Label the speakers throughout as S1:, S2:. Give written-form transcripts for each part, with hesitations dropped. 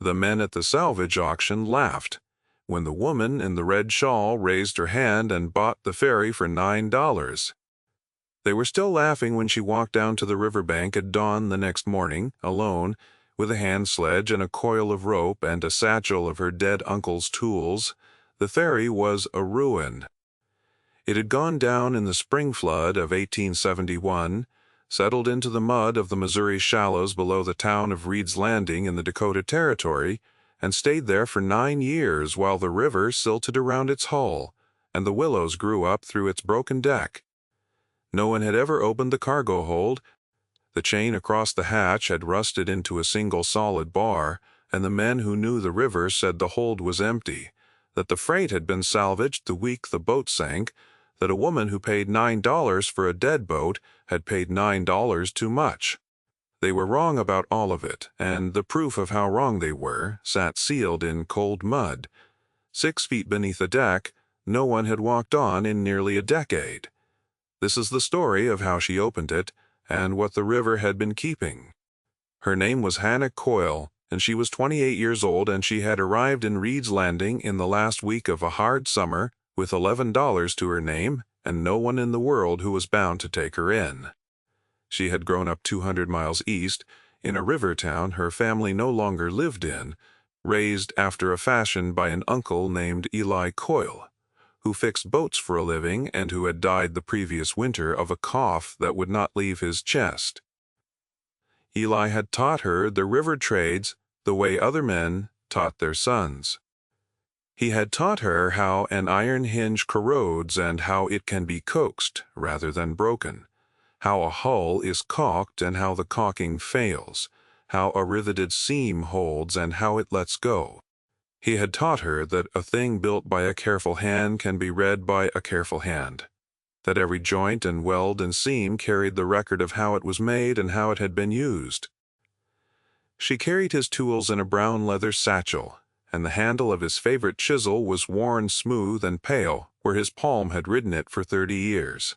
S1: The men at the salvage auction laughed when the woman in the red shawl raised her hand and bought the ferry for $9. They were still laughing when she walked down to the riverbank at dawn the next morning, alone, with a hand sledge and a coil of rope and a satchel of her dead uncle's tools. The ferry was a ruin. It had gone down in the spring flood of 1871, settled into the mud of the Missouri shallows below the town of Reed's Landing in the Dakota Territory, and stayed there for 9 years while the river silted around its hull, and the willows grew up through its broken deck. No one had ever opened the cargo hold. The chain across the hatch had rusted into a single solid bar, and the men who knew the river said the hold was empty, that the freight had been salvaged the week the boat sank, that a woman who paid $9 for a dead boat had paid $9 too much. They were wrong about all of it, and the proof of how wrong they were sat sealed in cold mud. 6 feet beneath the deck, no one had walked on in nearly a decade. This is the story of how she opened it, and what the river had been keeping. Her name was Hannah Coyle, and she was 28 years old, and she had arrived in Reed's Landing in the last week of a hard summer with $11 to her name and no one in the world who was bound to take her in. She had grown up 200 miles east, in a river town her family no longer lived in, raised after a fashion by an uncle named Eli Coyle, who fixed boats for a living and who had died the previous winter of a cough that would not leave his chest. Eli had taught her the river trades the way other men taught their sons. He had taught her how an iron hinge corrodes and how it can be coaxed rather than broken, how a hull is caulked and how the caulking fails, how a riveted seam holds and how it lets go. He had taught her that a thing built by a careful hand can be read by a careful hand, that every joint and weld and seam carried the record of how it was made and how it had been used. She carried his tools in a brown leather satchel, and the handle of his favorite chisel was worn smooth and pale where his palm had ridden it for 30 years.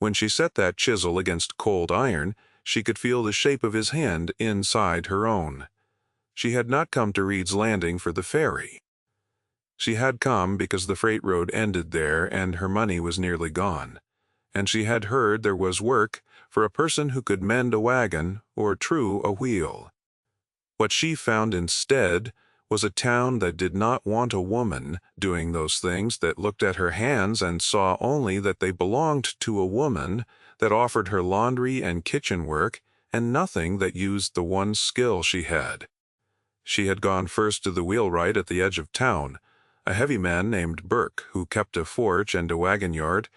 S1: When she set that chisel against cold iron, she could feel the shape of his hand inside her own. She had not come to Reed's Landing for the ferry. She had come because the freight road ended there and her money was nearly gone, and she had heard there was work for a person who could mend a wagon or true a wheel. What she found instead was a town that did not want a woman doing those things, that looked at her hands and saw only that they belonged to a woman, that offered her laundry and kitchen work, and nothing that used the one skill she had. She had gone first to the wheelwright at the edge of town, a heavy man named Burke who kept a forge and a wagon yard,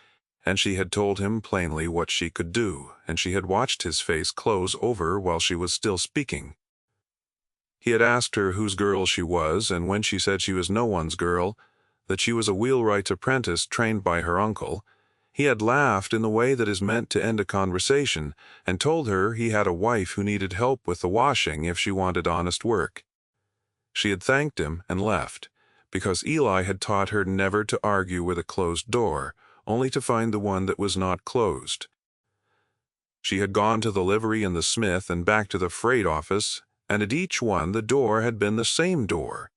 S1: and she had told him plainly what she could do, and she had watched his face close over while she was still speaking. He had asked her whose girl she was, and when she said she was no one's girl, that she was a wheelwright's apprentice trained by her uncle, he had laughed in the way that is meant to end a conversation, and told her he had a wife who needed help with the washing if she wanted honest work. She had thanked him and left, because Eli had taught her never to argue with a closed door, only to find the one that was not closed. She had gone to the livery and the smith and back to the freight office, and at each one the door had been the same door.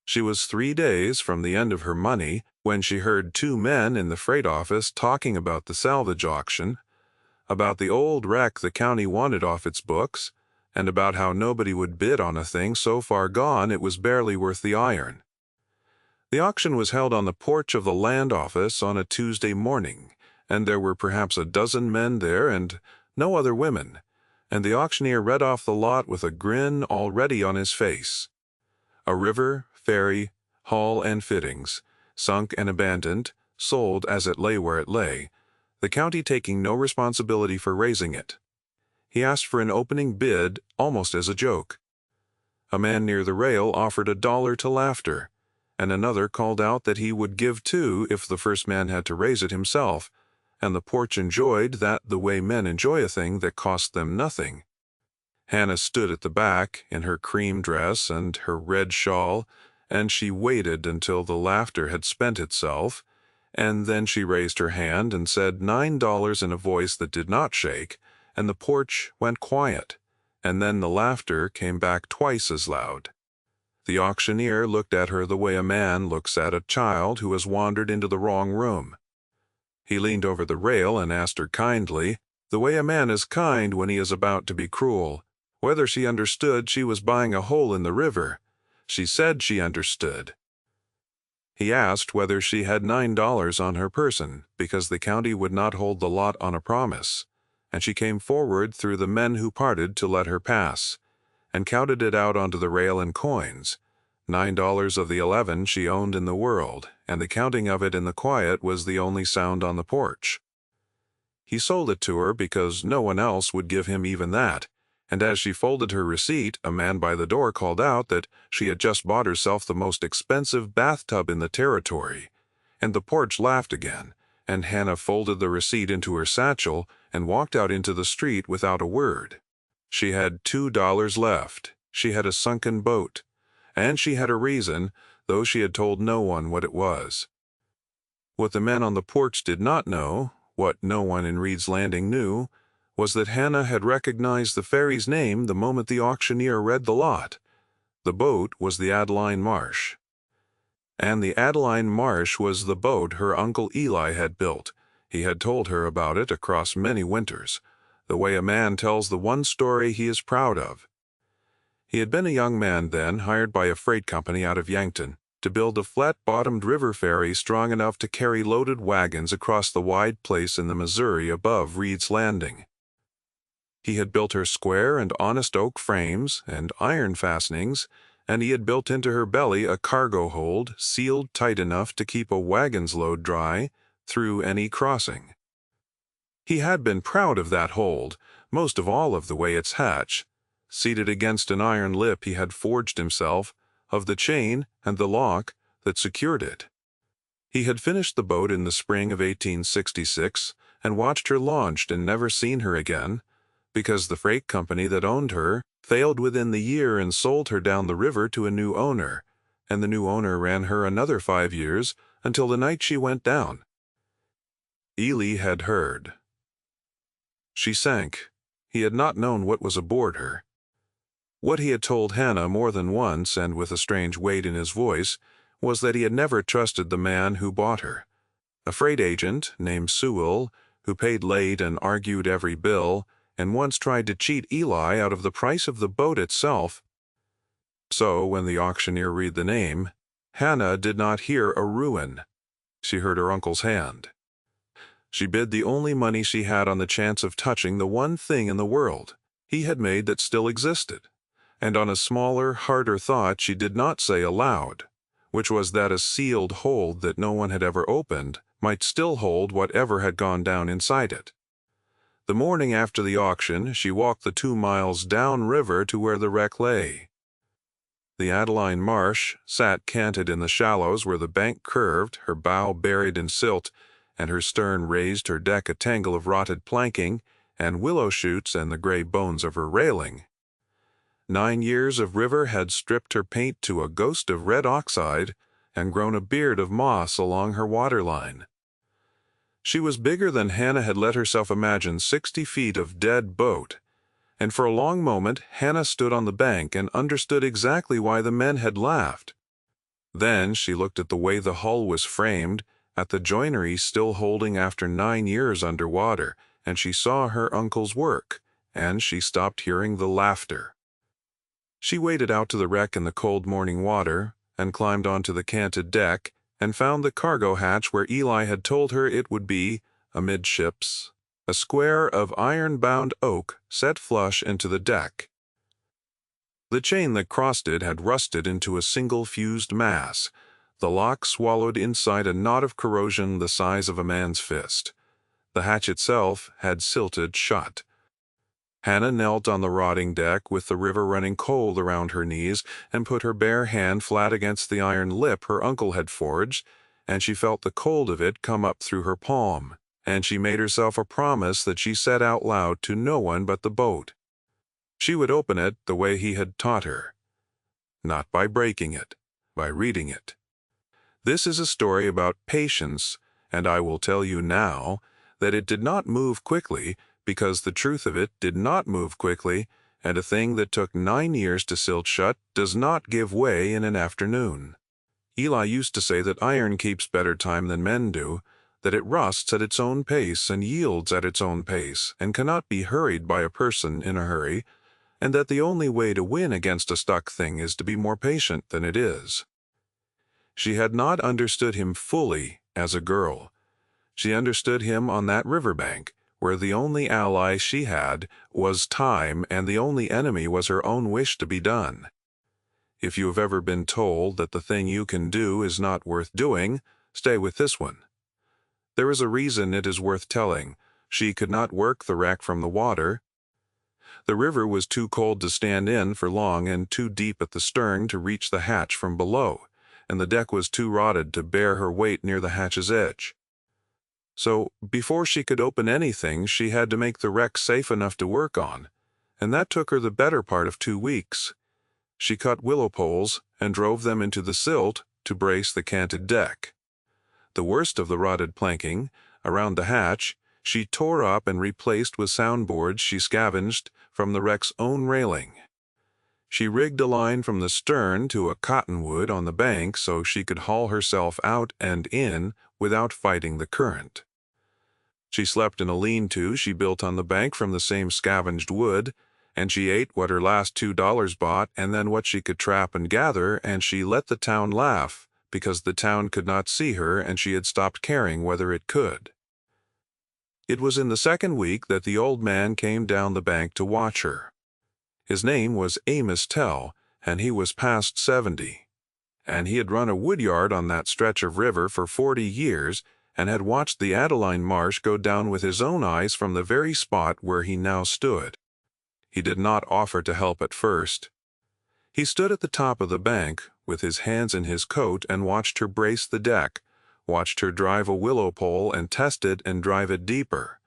S1: She was 3 days from the end of her money when she heard 2 men in the freight office talking about the salvage auction, about the old wreck the county wanted off its books, and about how nobody would bid on a thing so far gone it was barely worth the iron. The auction was held on the porch of the land office on a Tuesday morning, and there were perhaps a dozen men there and no other women, and the auctioneer read off the lot with a grin already on his face. A river, ferry, hull and fittings, sunk and abandoned, sold as it lay where it lay, the county taking no responsibility for raising it. He asked for an opening bid almost as a joke. A man near the rail offered $1 to laughter, and another called out that he would give $2 if the first man had to raise it himself, and the porch enjoyed that the way men enjoy a thing that cost them nothing. Hannah stood at the back in her cream dress and her red shawl, and she waited until the laughter had spent itself, and then she raised her hand and said $9 in a voice that did not shake, and the porch went quiet, and then the laughter came back twice as loud. The auctioneer looked at her the way a man looks at a child who has wandered into the wrong room. He leaned over the rail and asked her kindly, the way a man is kind when he is about to be cruel, whether she understood she was buying a hole in the river. She said she understood. He asked whether she had $9 on her person, because the county would not hold the lot on a promise, and she came forward through the men who parted to let her pass, and counted it out onto the rail in coins, $9 of the 11 she owned in the world, and the counting of it in the quiet was the only sound on the porch. He sold it to her because no one else would give him even that, and as she folded her receipt, a man by the door called out that she had just bought herself the most expensive bathtub in the territory, and the porch laughed again, and Hannah folded the receipt into her satchel and walked out into the street without a word. She had $2 left, she had a sunken boat, and she had a reason, though she had told no one what it was. What the men on the porch did not know, what no one in Reed's Landing knew, was that Hannah had recognized the ferry's name the moment the auctioneer read the lot. The boat was the Adeline Marsh. And the Adeline Marsh was the boat her Uncle Eli had built. He had told her about it across many winters, the way a man tells the one story he is proud of. He had been a young man then, hired by a freight company out of Yankton to build a flat-bottomed river ferry strong enough to carry loaded wagons across the wide place in the Missouri above Reed's Landing. He had built her square and honest oak frames and iron fastenings, and he had built into her belly a cargo hold sealed tight enough to keep a wagon's load dry through any crossing. He had been proud of that hold, most of all of the way its hatch, seated against an iron lip he had forged himself, of the chain and the lock that secured it. He had finished the boat in the spring of 1866 and watched her launched and never seen her again, because the freight company that owned her failed within the year and sold her down the river to a new owner, and the new owner ran her another 5 years until the night she went down. Eli had heard. She sank. He had not known what was aboard her. What he had told Hannah more than once, and with a strange weight in his voice, was that he had never trusted the man who bought her. A freight agent named Sewell, who paid late and argued every bill, and once tried to cheat Eli out of the price of the boat itself. So, when the auctioneer read the name, Hannah did not hear a ruin. She heard her uncle's hand. She bid the only money she had on the chance of touching the one thing in the world he had made that still existed, and on a smaller, harder thought she did not say aloud, which was that a sealed hold that no one had ever opened might still hold whatever had gone down inside it. The morning after the auction, she walked the 2 miles downriver to where the wreck lay. The Adeline Marsh sat canted in the shallows where the bank curved, her bow buried in silt, and her stern raised her deck a tangle of rotted planking and willow shoots and the gray bones of her railing. 9 years of river had stripped her paint to a ghost of red oxide and grown a beard of moss along her waterline. She was bigger than Hannah had let herself imagine, 60 feet of dead boat, and for a long moment Hannah stood on the bank and understood exactly why the men had laughed. Then she looked at the way the hull was framed, at the joinery still holding after 9 years underwater, and she saw her uncle's work, and she stopped hearing the laughter. She waded out to the wreck in the cold morning water, and climbed onto the canted deck, and found the cargo hatch where Eli had told her it would be, amidships, a square of iron-bound oak set flush into the deck. The chain that crossed it had rusted into a single fused mass, the lock swallowed inside a knot of corrosion the size of a man's fist. The hatch itself had silted shut. Hannah knelt on the rotting deck with the river running cold around her knees and put her bare hand flat against the iron lip her uncle had forged, and she felt the cold of it come up through her palm, and she made herself a promise that she said out loud to no one but the boat. She would open it the way he had taught her. Not by breaking it, by reading it. This is a story about patience, and I will tell you now that it did not move quickly, because the truth of it did not move quickly, and a thing that took 9 years to silt shut does not give way in an afternoon. Eli used to say that iron keeps better time than men do, that it rusts at its own pace and yields at its own pace, and cannot be hurried by a person in a hurry, and that the only way to win against a stuck thing is to be more patient than it is. She had not understood him fully as a girl. She understood him on that riverbank, where the only ally she had was time and the only enemy was her own wish to be done. If you have ever been told that the thing you can do is not worth doing, stay with this one. There is a reason it is worth telling. She could not work the wreck from the water. The river was too cold to stand in for long and too deep at the stern to reach the hatch from below, and the deck was too rotted to bear her weight near the hatch's edge. So, before she could open anything, she had to make the wreck safe enough to work on, and that took her the better part of 2 weeks. She cut willow poles and drove them into the silt to brace the canted deck. The worst of the rotted planking, around the hatch, she tore up and replaced with soundboards she scavenged from the wreck's own railing. She rigged a line from the stern to a cottonwood on the bank so she could haul herself out and in without fighting the current. She slept in a lean-to she built on the bank from the same scavenged wood, and she ate what her last $2 bought and then what she could trap and gather, and she let the town laugh because the town could not see her and she had stopped caring whether it could. It was in the second week that the old man came down the bank to watch her. His name was Amos Tell, and he was past 70. And he had run a woodyard on that stretch of river for 40 years and had watched the Adeline Marsh go down with his own eyes from the very spot where he now stood. He did not offer to help at first. He stood at the top of the bank, with his hands in his coat, and watched her brace the deck, watched her drive a willow pole and test it and drive it deeper.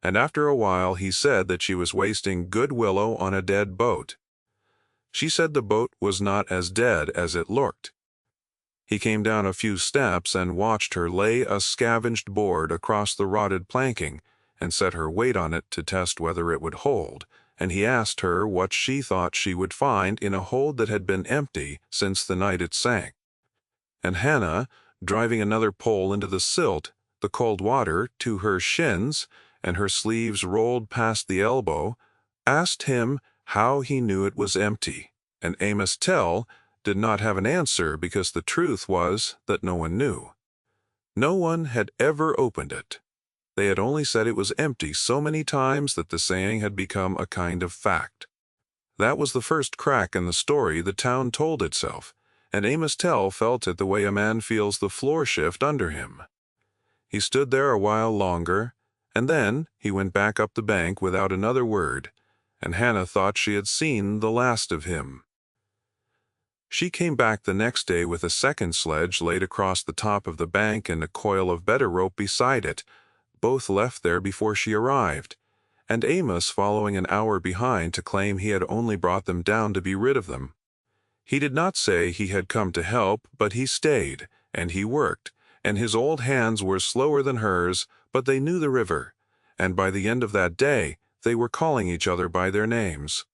S1: And after a while he said that she was wasting good willow on a dead boat. She said the boat was not as dead as it looked. He came down a few steps and watched her lay a scavenged board across the rotted planking and set her weight on it to test whether it would hold, and he asked her what she thought she would find in a hold that had been empty since the night it sank. And Hannah, driving another pole into the silt, the cold water to her shins, and her sleeves rolled past the elbow, asked him how he knew it was empty, and Amos Tell did not have an answer because the truth was that no one knew. No one had ever opened it. They had only said it was empty so many times that the saying had become a kind of fact. That was the first crack in the story the town told itself, and Amos Tell felt it the way a man feels the floor shift under him. He stood there a while longer, and then he went back up the bank without another word, and Hannah thought she had seen the last of him. She came back the next day with a second sledge laid across the top of the bank and a coil of better rope beside it, both left there before she arrived, and Amos following an hour behind to claim he had only brought them down to be rid of them. He did not say he had come to help, but he stayed, and he worked, and his old hands were slower than hers, but they knew the river, and by the end of that day they were calling each other by their names.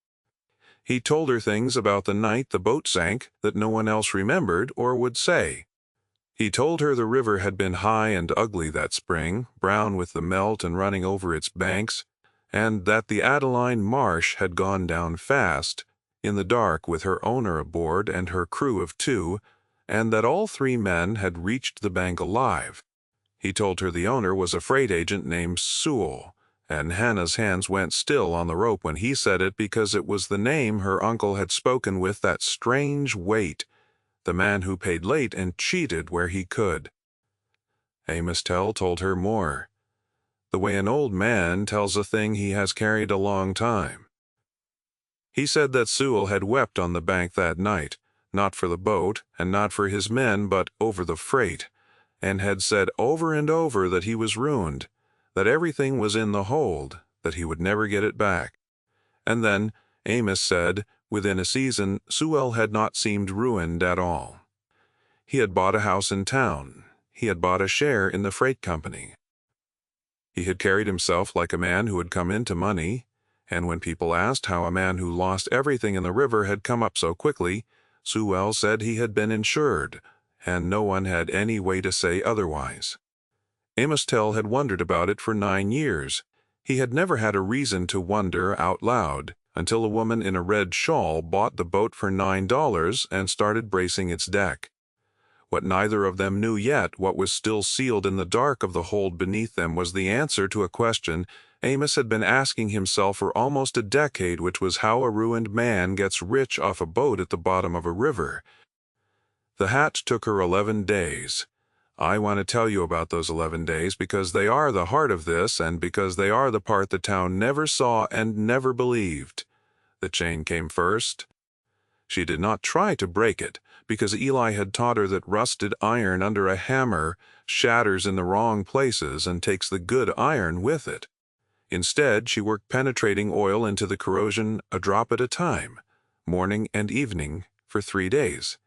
S1: He told her things about the night the boat sank that no one else remembered or would say. He told her the river had been high and ugly that spring, brown with the melt and running over its banks, and that the Adeline Marsh had gone down fast, in the dark with her owner aboard and her crew of 2, and that all 3 men had reached the bank alive. He told her the owner was a freight agent named Sewell, and Hannah's hands went still on the rope when he said it because it was the name her uncle had spoken with that strange weight, the man who paid late and cheated where he could. Amos Tell told her more, the way an old man tells a thing he has carried a long time. He said that Sewell had wept on the bank that night, not for the boat and not for his men but over the freight, and had said over and over that he was ruined, that everything was in the hold, that he would never get it back. And then Amos said, within a season, Sewell had not seemed ruined at all. He had bought a house in town. He had bought a share in the freight company. He had carried himself like a man who had come into money, And when people asked how a man who lost everything in the river had come up so quickly, Sewell said he had been insured, and no one had any way to say otherwise. Amos Tell had wondered about it for 9 years. He had never had a reason to wonder out loud until a woman in a red shawl bought the boat for $9 and started bracing its deck. What neither of them knew yet, what was still sealed in the dark of the hold beneath them, was the answer to a question Amos had been asking himself for almost a decade, which was how a ruined man gets rich off a boat at the bottom of a river. The hatch took her 11 days. I want to tell you about those 11 days because they are the heart of this and because they are the part the town never saw and never believed. The chain came first. She did not try to break it, because Eli had taught her that rusted iron under a hammer shatters in the wrong places and takes the good iron with it. Instead, she worked penetrating oil into the corrosion a drop at a time, morning and evening, for 3 days,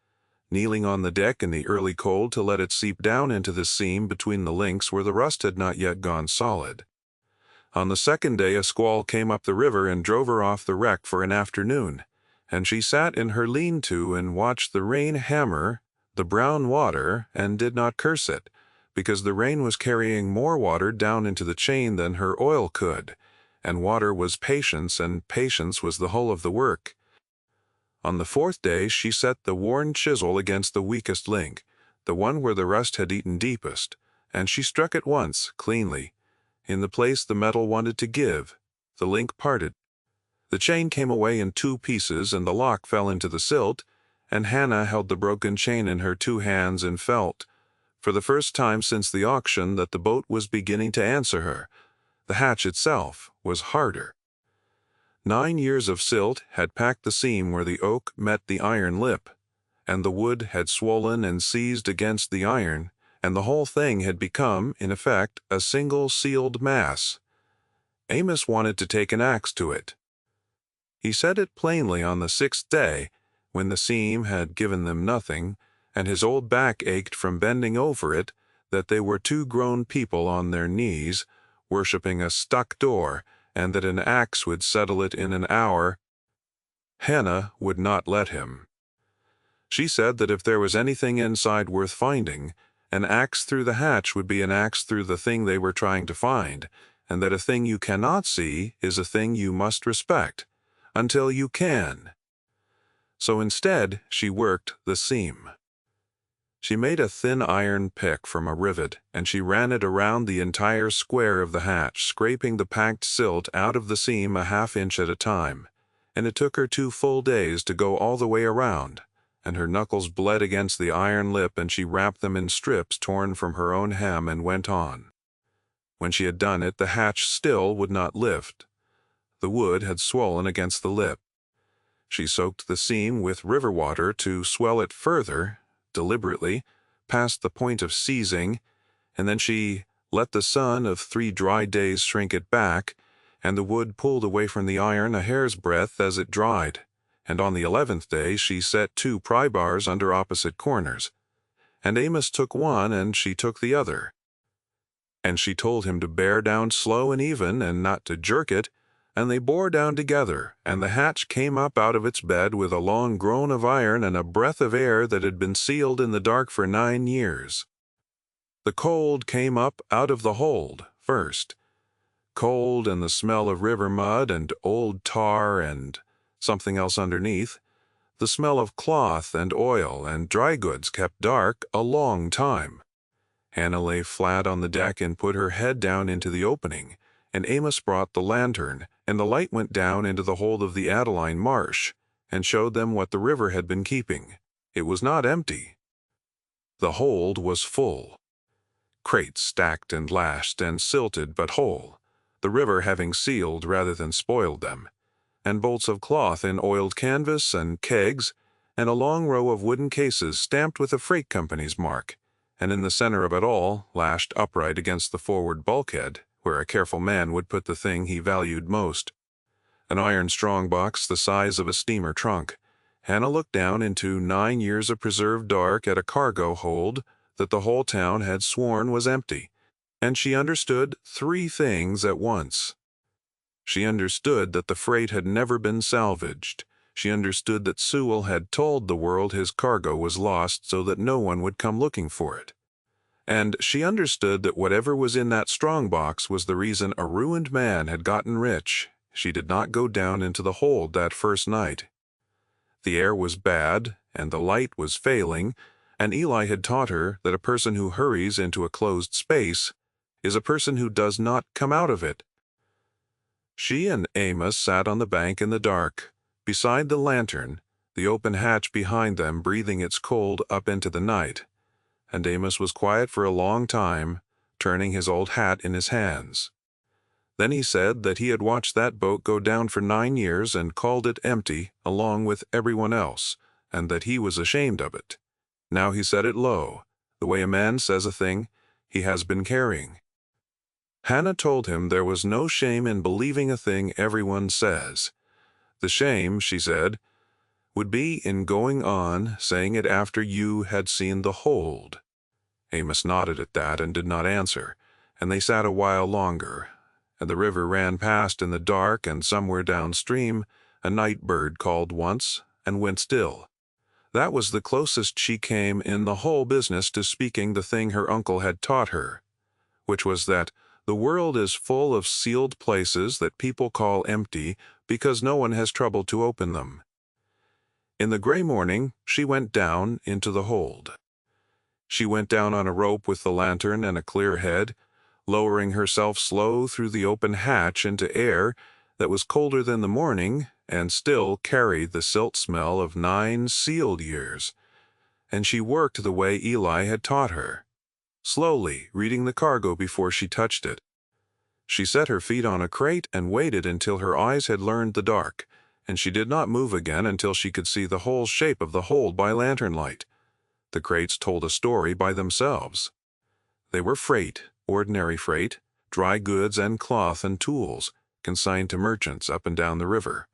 S1: kneeling on the deck in the early cold to let it seep down into the seam between the links where the rust had not yet gone solid. On the second day, a squall came up the river and drove her off the wreck for an afternoon, and she sat in her lean-to and watched the rain hammer the brown water and did not curse it, because the rain was carrying more water down into the chain than her oil could, and water was patience, and patience was the whole of the work. On the 4th day she set the worn chisel against the weakest link, the one where the rust had eaten deepest, and she struck it once, cleanly. In the place the metal wanted to give, the link parted. The chain came away in 2 pieces, and the lock fell into the silt, and Hannah held the broken chain in her 2 hands and felt, for the first time since the auction, that the boat was beginning to answer her. The hatch itself was harder. 9 years of silt had packed the seam where the oak met the iron lip, and the wood had swollen and seized against the iron, and the whole thing had become, in effect, a single sealed mass. Amos wanted to take an axe to it. He said it plainly on the 6th day, when the seam had given them nothing, and his old back ached from bending over it, that they were 2 grown people on their knees, worshipping a stuck door, and that an axe would settle it in an hour. Hannah would not let him. She said that if there was anything inside worth finding, an axe through the hatch would be an axe through the thing they were trying to find, and that a thing you cannot see is a thing you must respect, until you can. So instead, she worked the seam. She made a thin iron pick from a rivet, and she ran it around the entire square of the hatch, scraping the packed silt out of the seam a ½ inch at a time, and it took her 2 full days to go all the way around, and her knuckles bled against the iron lip, and she wrapped them in strips torn from her own hem and went on. When she had done it, the hatch still would not lift. The wood had swollen against the lip. She soaked the seam with river water to swell it further, deliberately, past the point of seizing, and then she let the sun of 3 dry days shrink it back, and the wood pulled away from the iron a hair's breadth as it dried, and on the 11th day she set 2 pry bars under opposite corners, and Amos took one and she took the other. And she told him to bear down slow and even, and not to jerk it, and they bore down together, and the hatch came up out of its bed with a long groan of iron and a breath of air that had been sealed in the dark for 9 years. The cold came up out of the hold first. Cold and the smell of river mud and old tar and something else underneath. The smell of cloth and oil and dry goods kept dark a long time. Hannah lay flat on the deck and put her head down into the opening, and Amos brought the lantern, and the light went down into the hold of the Adeline marsh, and showed them what the river had been keeping. It was not empty. The hold was full. Crates stacked and lashed and silted but whole, the river having sealed rather than spoiled them, and bolts of cloth in oiled canvas and kegs, and a long row of wooden cases stamped with a freight company's mark, and in the center of it all, lashed upright against the forward bulkhead, where a careful man would put the thing he valued most, an iron strong-box the size of a steamer trunk. Hannah looked down into 9 years of preserved dark at a cargo hold that the whole town had sworn was empty, and she understood 3 things at once. She understood that the freight had never been salvaged. She understood that Sewell had told the world his cargo was lost so that no one would come looking for it. And she understood that whatever was in that strongbox was the reason a ruined man had gotten rich. She did not go down into the hold that first night. The air was bad, and the light was failing, and Eli had taught her that a person who hurries into a closed space is a person who does not come out of it. She and Amos sat on the bank in the dark, beside the lantern, the open hatch behind them breathing its cold up into the night, and Amos was quiet for a long time, turning his old hat in his hands. Then he said that he had watched that boat go down for 9 years and called it empty along with everyone else, and that he was ashamed of it. Now he said it low, the way a man says a thing he has been carrying. Hannah told him there was no shame in believing a thing everyone says. The shame, she said, would be in going on saying it after you had seen the hold. Amos nodded at that and did not answer, and they sat a while longer, and the river ran past in the dark, and somewhere downstream a night bird called once and went still. That was the closest she came in the whole business to speaking the thing her uncle had taught her, which was that the world is full of sealed places that people call empty because no one has troubled to open them. In the gray morning, she went down into the hold. She went down on a rope with the lantern and a clear head, lowering herself slow through the open hatch into air that was colder than the morning and still carried the silt smell of 9 sealed years. And she worked the way Eli had taught her, slowly reading the cargo before she touched it. She set her feet on a crate and waited until her eyes had learned the dark, and she did not move again until she could see the whole shape of the hold by lantern light. The crates told a story by themselves. They were freight, ordinary freight, dry goods and cloth and tools, consigned to merchants up and down the river,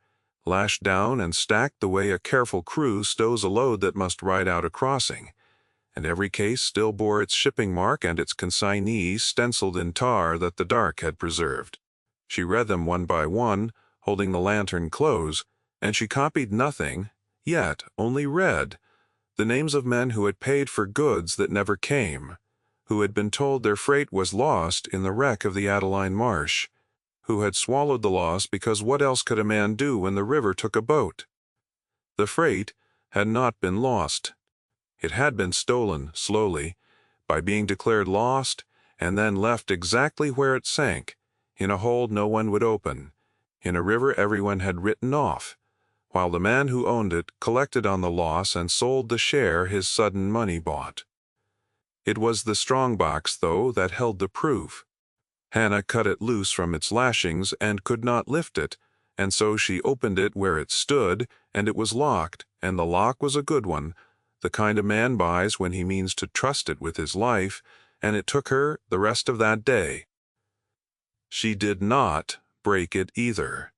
S1: lashed down and stacked the way a careful crew stows a load that must ride out a crossing, and every case still bore its shipping mark and its consignee stenciled in tar that the dark had preserved. She read them one by one, holding the lantern close, and she copied nothing, yet only read the names of men who had paid for goods that never came, who had been told their freight was lost in the wreck of the Adeline Marsh, who had swallowed the loss because what else could a man do when the river took a boat? The freight had not been lost. It had been stolen slowly, by being declared lost and then left exactly where it sank, in a hold no one would open, in a river everyone had written off, while the man who owned it collected on the loss and sold the share his sudden money bought. It was the strongbox, though, that held the proof. Hannah cut it loose from its lashings and could not lift it, and so she opened it where it stood, and it was locked, and the lock was a good one, the kind a man buys when he means to trust it with his life, and it took her the rest of that day. She did not break it either.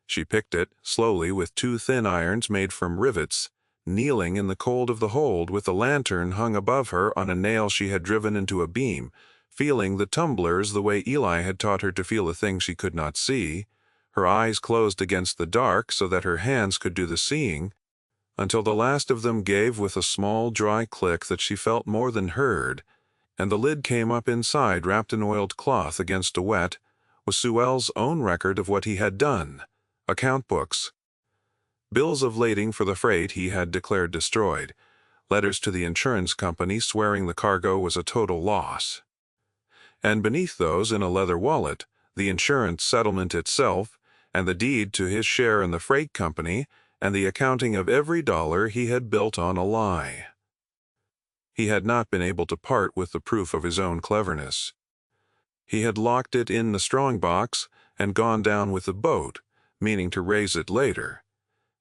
S1: She picked it slowly with 2 thin irons made from rivets, kneeling in the cold of the hold with the lantern hung above her on a nail she had driven into a beam, feeling the tumblers the way Eli had taught her to feel a thing she could not see, her eyes closed against the dark so that her hands could do the seeing, until the last of them gave with a small dry click that she felt more than heard, and the lid came up inside wrapped in oiled cloth against a wet, was Sewell's own record of what he had done, account books, bills of lading for the freight he had declared destroyed, letters to the insurance company swearing the cargo was a total loss. And beneath those, in a leather wallet, the insurance settlement itself, and the deed to his share in the freight company, and the accounting of every dollar he had built on a lie. He had not been able to part with the proof of his own cleverness. He had locked it in the strongbox and gone down with the boat, meaning to raise it later,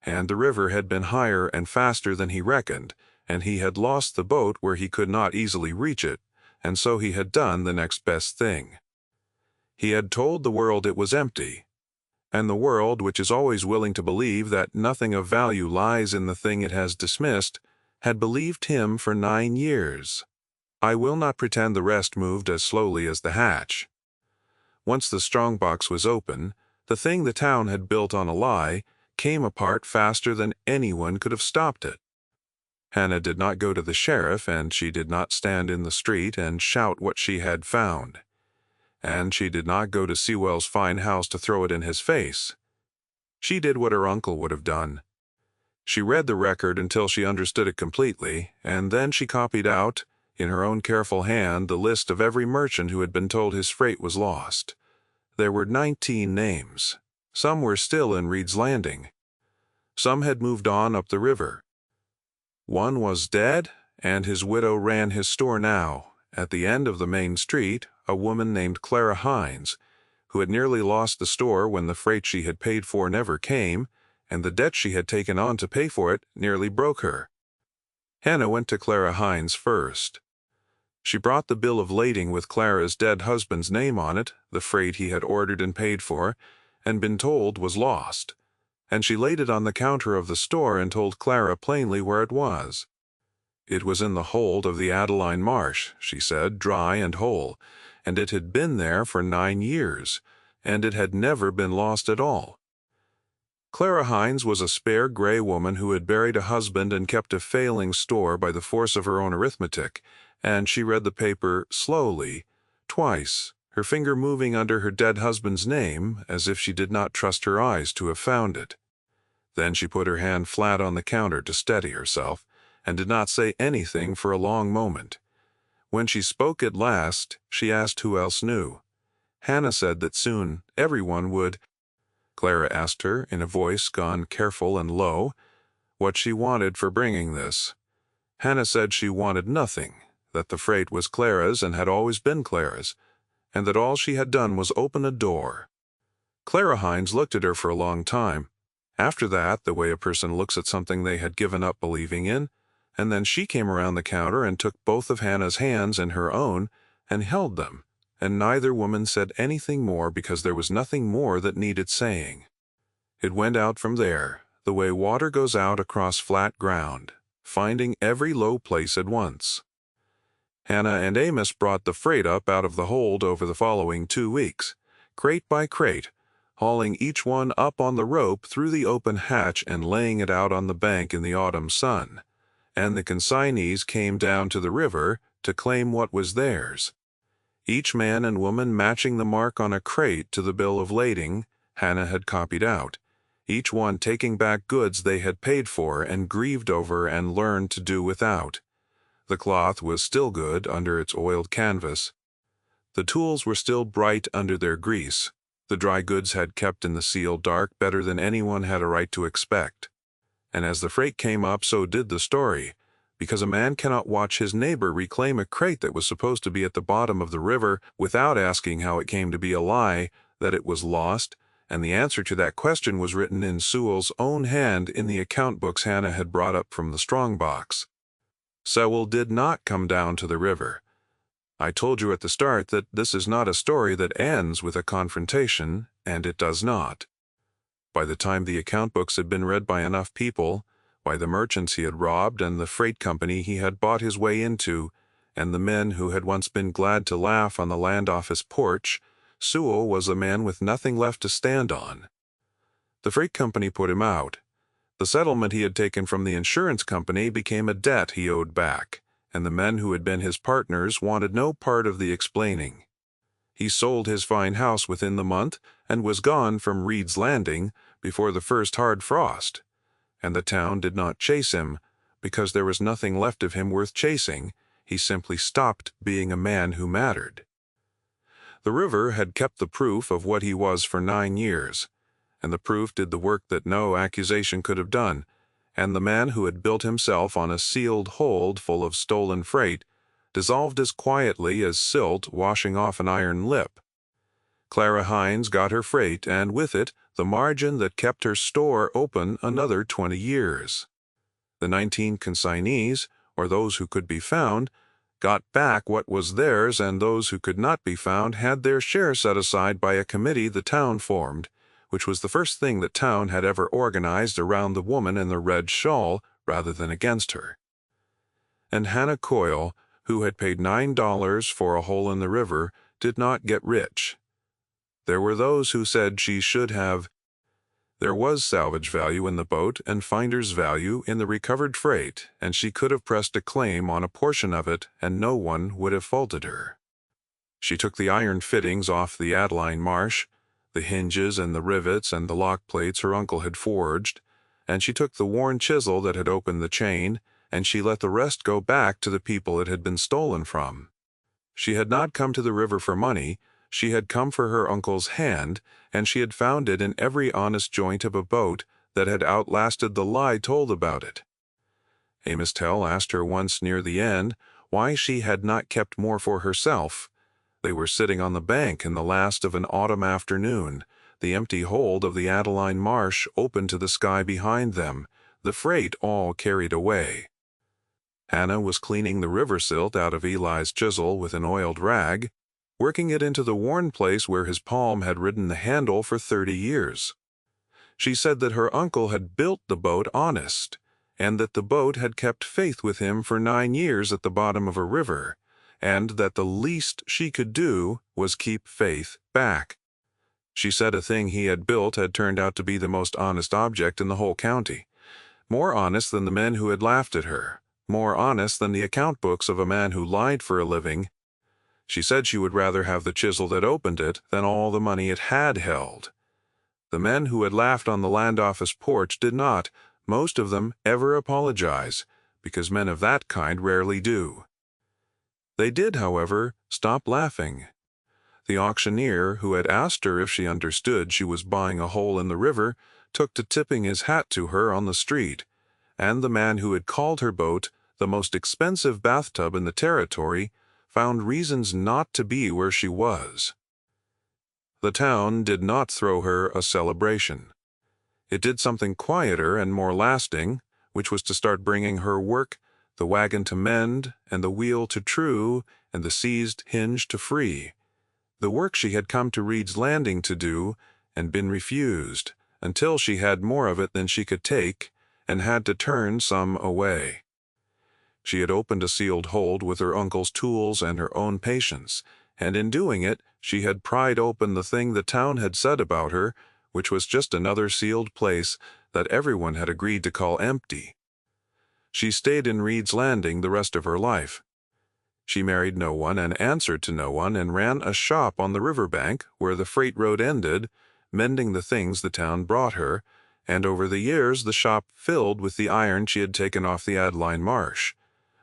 S1: and the river had been higher and faster than he reckoned, and he had lost the boat where he could not easily reach it, and so he had done the next best thing. He had told the world it was empty, and the world, which is always willing to believe that nothing of value lies in the thing it has dismissed, had believed him for 9 years. I will not pretend the rest moved as slowly as the hatch. Once the strongbox was open, The thing the town had built on a lie came apart faster than anyone could have stopped it. Hannah did not go to the sheriff, and she did not stand in the street and shout what she had found. And she did not go to Sewell's fine house to throw it in his face. She did what her uncle would have done. She read the record until she understood it completely, and then she copied out, in her own careful hand, the list of every merchant who had been told his freight was lost. There were 19 names. Some were still in Reed's Landing. Some had moved on up the river. One was dead, and his widow ran his store now. At the end of the main street, a woman named Clara Hines, who had nearly lost the store when the freight she had paid for never came, and the debt she had taken on to pay for it nearly broke her. Hannah went to Clara Hines first. She brought the bill of lading with Clara's dead husband's name on it, the freight he had ordered and paid for, and been told was lost, and she laid it on the counter of the store and told Clara plainly where it was. It was in the hold of the Adeline Marsh, she said, dry and whole, and it had been there for 9 years, and it had never been lost at all. Clara Hines was a spare gray woman who had buried a husband and kept a failing store by the force of her own arithmetic, and she read the paper slowly, twice, her finger moving under her dead husband's name, as if she did not trust her eyes to have found it. Then she put her hand flat on the counter to steady herself, and did not say anything for a long moment. When she spoke at last, she asked who else knew. Hannah said that soon everyone would. Clara asked her, in a voice gone careful and low, what she wanted for bringing this. Hannah said she wanted nothing, that the freight was Clara's and had always been Clara's, and that all she had done was open a door. Clara Hines looked at her for a long time. After that, the way a person looks at something they had given up believing in, and then she came around the counter and took both of Hannah's hands in her own and held them, and neither woman said anything more because there was nothing more that needed saying. It went out from there, the way water goes out across flat ground, finding every low place at once. Hannah and Amos brought the freight up out of the hold over the following 2 weeks, crate by crate, hauling each one up on the rope through the open hatch and laying it out on the bank in the autumn sun, and the consignees came down to the river to claim what was theirs. Each man and woman matching the mark on a crate to the bill of lading Hannah had copied out, each one taking back goods they had paid for and grieved over and learned to do without. The cloth was still good under its oiled canvas. The tools were still bright under their grease. The dry goods had kept in the seal dark better than anyone had a right to expect. And as the freight came up, so did the story, because a man cannot watch his neighbor reclaim a crate that was supposed to be at the bottom of the river without asking how it came to be a lie, that it was lost, and the answer to that question was written in Sewell's own hand in the account books Hannah had brought up from the strongbox. Sewell did not come down to the river. I told you at the start that this is not a story that ends with a confrontation, and it does not. By the time the account books had been read by enough people, by the merchants he had robbed and the freight company he had bought his way into, and the men who had once been glad to laugh on the land office porch, Sewell was a man with nothing left to stand on. The freight company put him out. The settlement he had taken from the insurance company became a debt he owed back, and the men who had been his partners wanted no part of the explaining. He sold his fine house within the month and was gone from Reed's Landing before the first hard frost, and the town did not chase him because there was nothing left of him worth chasing. He simply stopped being a man who mattered. The river had kept the proof of what he was for 9 years, and the proof did the work that no accusation could have done, and the man who had built himself on a sealed hold full of stolen freight dissolved as quietly as silt washing off an iron lip. Clara Hines got her freight, and with it the margin that kept her store open another 20 years. The 19 consignees, or those who could be found, got back what was theirs, and those who could not be found had their share set aside by a committee the town formed, which was the first thing the town had ever organized around the woman in the red shawl rather than against her. And Hannah Coyle, who had paid $9 for a hole in the river, did not get rich. There were those who said she should have. There was salvage value in the boat and finder's value in the recovered freight, and she could have pressed a claim on a portion of it, and no one would have faulted her. She took the iron fittings off the Adeline Marsh, the hinges and the rivets and the lock plates her uncle had forged, and she took the worn chisel that had opened the chain, and she let the rest go back to the people it had been stolen from. She had not come to the river for money, she had come for her uncle's hand, and she had found it in every honest joint of a boat that had outlasted the lie told about it. Amos Tell asked her once near the end why she had not kept more for herself. They were sitting on the bank in the last of an autumn afternoon, the empty hold of the Adeline Marsh open to the sky behind them, the freight all carried away. Hannah was cleaning the river silt out of Eli's chisel with an oiled rag, working it into the worn place where his palm had ridden the handle for 30 years. She said that her uncle had built the boat honest, and that the boat had kept faith with him for 9 years at the bottom of a river, and that the least she could do was keep faith back. She said a thing he had built had turned out to be the most honest object in the whole county, more honest than the men who had laughed at her, more honest than the account books of a man who lied for a living. She said she would rather have the chisel that opened it than all the money it had held. The men who had laughed on the land office porch did not, most of them, ever apologize, because men of that kind rarely do. They did, however, stop laughing. The auctioneer, who had asked her if she understood she was buying a hole in the river, took to tipping his hat to her on the street, and the man who had called her boat the most expensive bathtub in the territory found reasons not to be where she was. The town did not throw her a celebration. It did something quieter and more lasting, which was to start bringing her work, the wagon to mend, and the wheel to true, and the seized hinge to free. The work she had come to Reed's Landing to do, and been refused, until she had more of it than she could take, and had to turn some away. She had opened a sealed hold with her uncle's tools and her own patience, and in doing it she had pried open the thing the town had said about her, which was just another sealed place that everyone had agreed to call empty. She stayed in Reed's Landing the rest of her life. She married no one and answered to no one, and ran a shop on the riverbank where the freight road ended, mending the things the town brought her, and over the years the shop filled with the iron she had taken off the Adeline Marsh,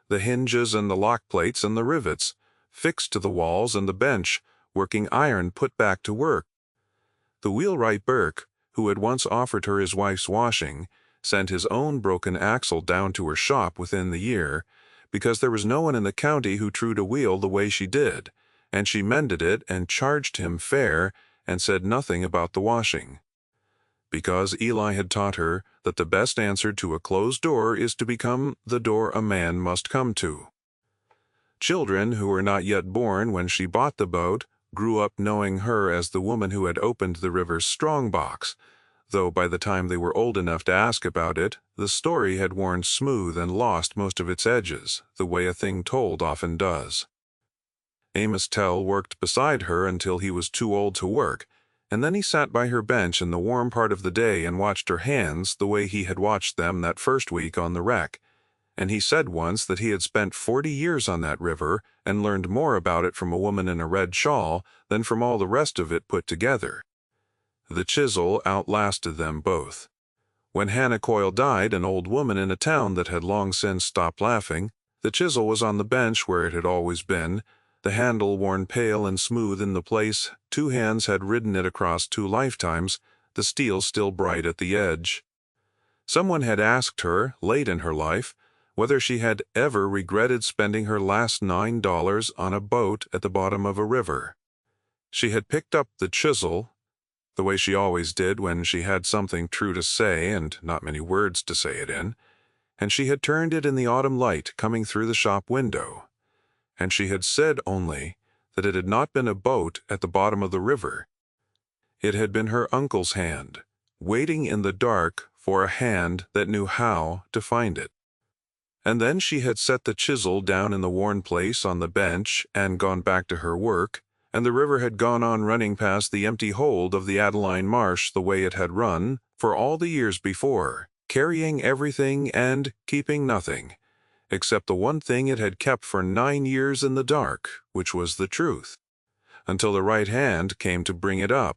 S1: the hinges and the lock plates and the rivets, fixed to the walls and the bench, working iron put back to work. The wheelwright Burke, who had once offered her his wife's washing, sent his own broken axle down to her shop within the year, because there was no one in the county who trewed a wheel the way she did, and she mended it and charged him fair and said nothing about the washing. Because Eli had taught her that the best answer to a closed door is to become the door a man must come to. Children who were not yet born when she bought the boat grew up knowing her as the woman who had opened the river's strong box, though by the time they were old enough to ask about it, the story had worn smooth and lost most of its edges, the way a thing told often does. Amos Tell worked beside her until he was too old to work, and then he sat by her bench in the warm part of the day and watched her hands the way he had watched them that first week on the wreck, and he said once that he had spent 40 years on that river and learned more about it from a woman in a red shawl than from all the rest of it put together. The chisel outlasted them both. When Hannah Coyle died, an old woman in a town that had long since stopped laughing, the chisel was on the bench where it had always been, the handle worn pale and smooth in the place 2 hands had ridden it across 2 lifetimes, the steel still bright at the edge. Someone had asked her, late in her life, whether she had ever regretted spending her last $9 on a boat at the bottom of a river. She had picked up the chisel, the way she always did when she had something true to say and not many words to say it in, and she had turned it in the autumn light coming through the shop window, and she had said only that it had not been a boat at the bottom of the river. It had been her uncle's hand, waiting in the dark for a hand that knew how to find it. And then she had set the chisel down in the worn place on the bench and gone back to her work, and the river had gone on running past the empty hold of the Adeline Marsh the way it had run for all the years before, carrying everything and keeping nothing, except the one thing it had kept for 9 years in the dark, which was the truth, until the right hand came to bring it up.